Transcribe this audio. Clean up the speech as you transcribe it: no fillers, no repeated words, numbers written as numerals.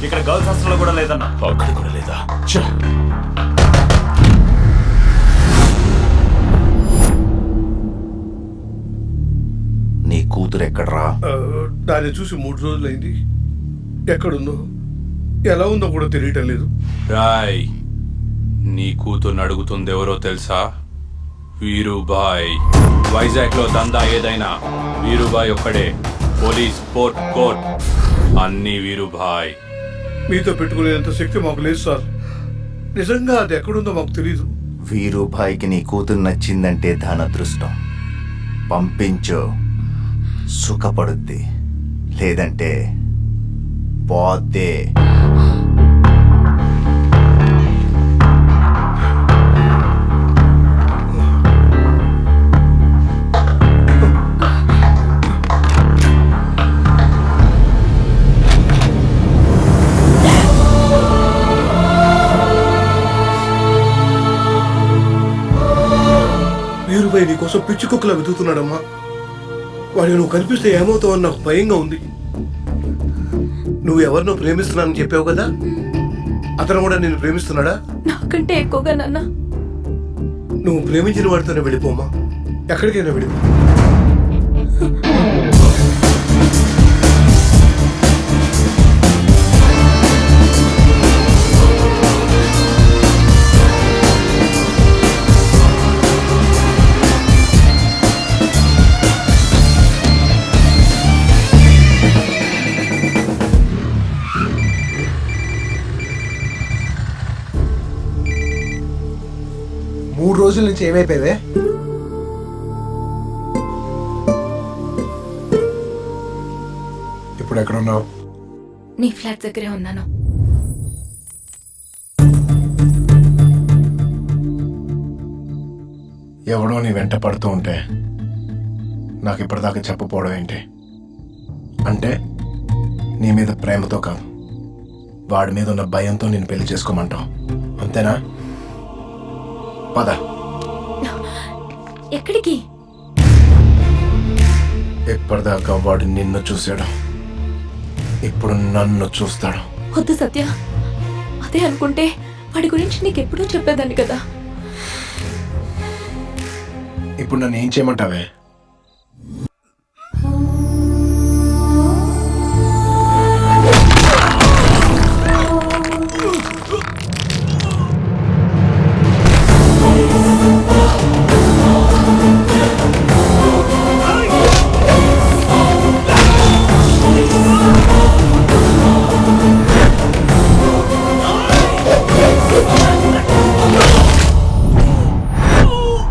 ఇక్కడ గర్ల్స్ హాస్టల్లో కూడా లేదన్నా. అక్కడ కూడా లేదా? నీ కూతురు ఎక్కడ్రా? దాన్ని చూసి 3 రోజులైంది. ఎక్కడుందో ఎలా ఉందో కూడా తెలియటం లేదు. రాయ్, నీ కూతుర్ని అడుగుతుంది ఎవరో తెలుసా? వీరుబాయ్. వైజాగ్ లో దందా ఏదైనా వీరుబాయ్ ఒక్కడే. పోలీస్, పోర్ట్, కోర్ట్ అన్ని వీరుబాయ్. మీతో పెట్టుకునేంత శక్తి మాకు లేదు సార్. నిజంగా అది ఎక్కడుందో మాకు తెలీదు. వీరుభాయికి నీ కూతురు నచ్చిందంటే దాని అదృష్టం. పంపించు, సుఖపడుద్ది. లేదంటే పోతే. వీరుబాయి నీకోసం పిచ్చి కుక్కలా వెతుకుతున్నాడమ్మా. వాడు నువ్వు కనిపిస్తే ఏమవుతావు అని నాకు భయంగా ఉంది. నువ్వు ఎవరినో ప్రేమిస్తున్నానని చెప్పావు కదా, అతను కూడా నిన్ను ప్రేమిస్తున్నాడా? నాకంటే ఎక్కువగా నాన్న. నువ్వు ప్రేమించిన వాడితోనే వెళ్ళిపోమ్మా, ఎక్కడికైనా వెళ్ళిపో. మూడు రోజుల నుంచి ఏమైపోయేదే? ఇప్పుడు ఎక్కడ ఉన్నావు? నీ ఫ్లాట్ దగ్గరే ఉన్నాను. ఎవడో నీ వెంట పడుతూ ఉంటే నాకు ఇప్పటిదాకా చెప్పపోవడం ఏంటి? అంటే నీ మీద ప్రేమతో కాదు, వాడి మీద ఉన్న భయంతో నేను పెళ్లి చేసుకోమంటావు, అంతేనా? పద. ఎక్కడికి? ఇప్పటిదాకా వాడు నిన్ను చూశాడు, ఇప్పుడు నన్ను చూస్తాడు. వద్దు సత్య, అదే అనుకుంటే వాడి గురించి నీకెప్పుడూ చెప్పేదాన్ని కదా. ఇప్పుడు నన్ను ఏం చేయమంటావే?